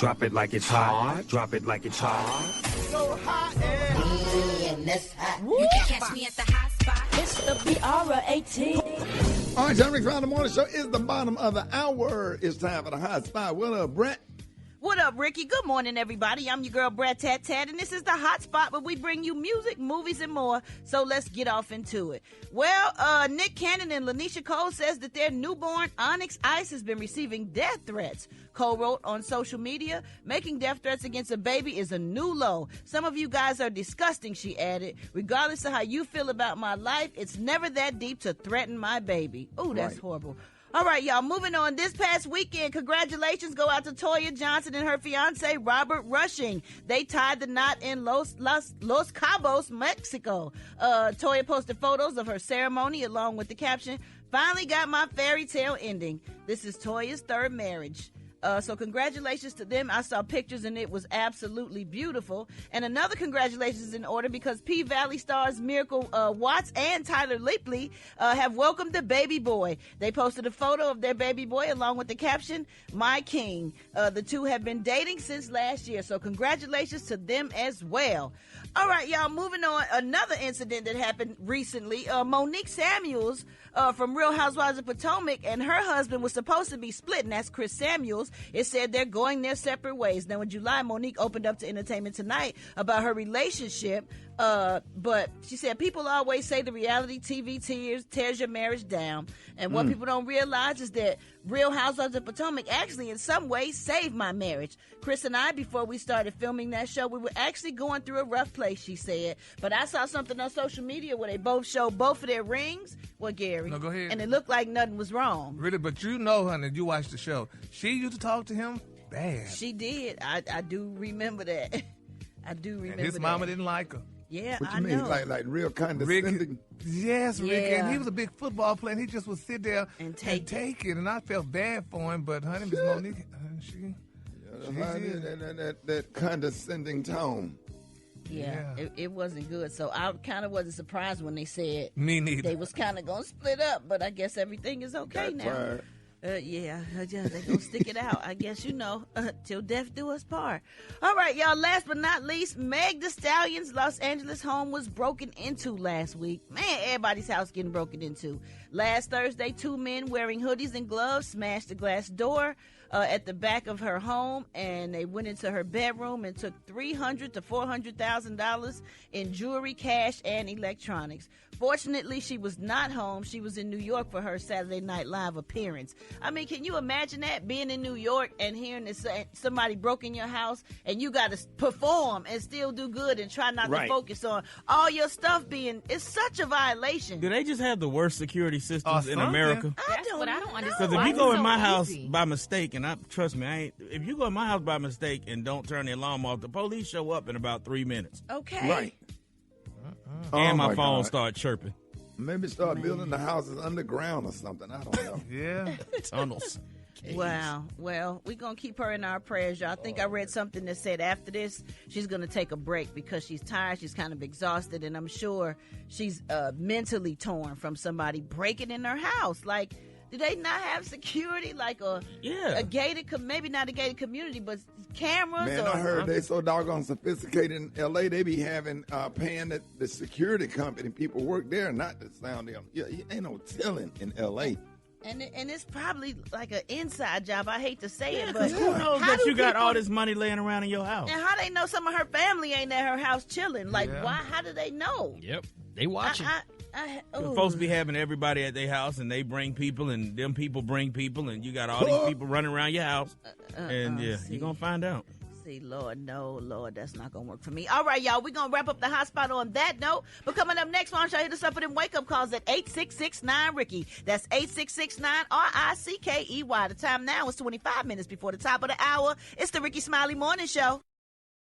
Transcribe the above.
Drop it like it's hot. Drop it like it's hot. So hot and that's hot. You can catch me at the hot spot. It's the BR18. All right, John Rick Friday Morning Show is the bottom of the hour. It's time for the hot spot. What up, Brett? What up, Ricky? Good morning, everybody. I'm your girl, Brad Tat Tat, and this is the Hot Spot where we bring you music, movies, and more. So let's get off into it. Well, Nick Cannon and Lanisha Cole says that their newborn Onyx Ice has been receiving death threats. Cole wrote on social media, making death threats against a baby is a new low. Some of you guys are disgusting, she added. Regardless of how you feel about my life, it's never that deep to threaten my baby. Ooh, that's horrible. All right, y'all, moving on. This past weekend, congratulations go out to Toya Johnson and her fiance, Robert Rushing. They tied the knot in Los Cabos, Mexico. Toya posted photos of her ceremony along with the caption, "Finally got my fairy tale ending." This is Toya's third marriage. So congratulations to them. I saw pictures and it was absolutely beautiful. And another congratulations is in order because P-Valley stars Miracle Watts and Tyler Lepley have welcomed the baby boy. They posted a photo of their baby boy along with the caption, "My King." The two have been dating since last year, so congratulations to them as well. All right, y'all, moving on. Another incident that happened recently. Monique Samuels from Real Housewives of Potomac and her husband was supposed to be split, and that's Chris Samuels. It said they're going their separate ways. Now, in July, Monique opened up to Entertainment Tonight about her relationship, but she said people always say the reality TV tears your marriage down. And what people don't realize is that Real Housewives of Potomac actually in some ways saved my marriage. Chris and I, before we started filming that show, we were actually going through a rough place, she said. But I saw something on social media where they both showed both of their rings. Well, Gary. No, go ahead. And it looked like nothing was wrong. Really, but you know, honey, you watched the show. She used to talk to him bad. She did. I do remember that. I do remember and his that. mama didn't like her. Yeah, What you I mean, know. like real condescending? Rickey, yes, Ricky. Yeah. And he was a big football player. And he just would sit there and take it. And I felt bad for him. But honey, Miss Monique, she that condescending tone. Yeah. It wasn't good. So I kind of wasn't surprised when they said me neither. They was kind of going to split up. But I guess everything is okay now. Yeah, they're going to stick it out. I guess, till death do us part. All right, y'all, last but not least, Meg Thee Stallion's Los Angeles home was broken into last week. Man, everybody's house getting broken into. Last Thursday, two men wearing hoodies and gloves smashed the glass door at the back of her home, and they went into her bedroom and took $300,000 to $400,000 in jewelry, cash, and electronics. Fortunately, she was not home. She was in New York for her Saturday Night Live appearance. I mean, can you imagine that, being in New York and hearing this, somebody broke in your house and you got to perform and still do good and try not to focus on all your stuff it's such a violation. Do they just have the worst security systems in America? That's what I don't understand. Because if you go in my house by mistake, and trust me, if you go in my house by mistake and don't turn the alarm off, the police show up in about 3 minutes. Okay. Right. And my phone start chirping. Maybe start building the houses underground or something. I don't know. Yeah. Tunnels. Wow. Well, we're going to keep her in our prayers, y'all. I think I read something that said after this, she's going to take a break because she's tired. She's kind of exhausted. And I'm sure she's mentally torn from somebody breaking in her house. Like, do they not have security? Like a gated, maybe not a gated community, but cameras? Man, I heard they so doggone sophisticated in L.A., they be having, paying the security company people work there not to sound them. Yeah, ain't no telling in L.A. And it's probably like an inside job. I hate to say it, but who knows that you got all this money laying around in your house? And how they know some of her family ain't at her house chilling? Like, why? How do they know? Yep, they watching. Folks be having everybody at their house, and they bring people, and them people bring people, and you got all these people running around your house, and you're going to find out. See, Lord, that's not going to work for me. All right, y'all, we're going to wrap up the hot spot on that note. But coming up next, why don't y'all hit us up with them wake-up calls at 866-9-RICKY. That's 866-9-RICKEY. The time now is 25 minutes before the top of the hour. It's the Rickey Smiley Morning Show.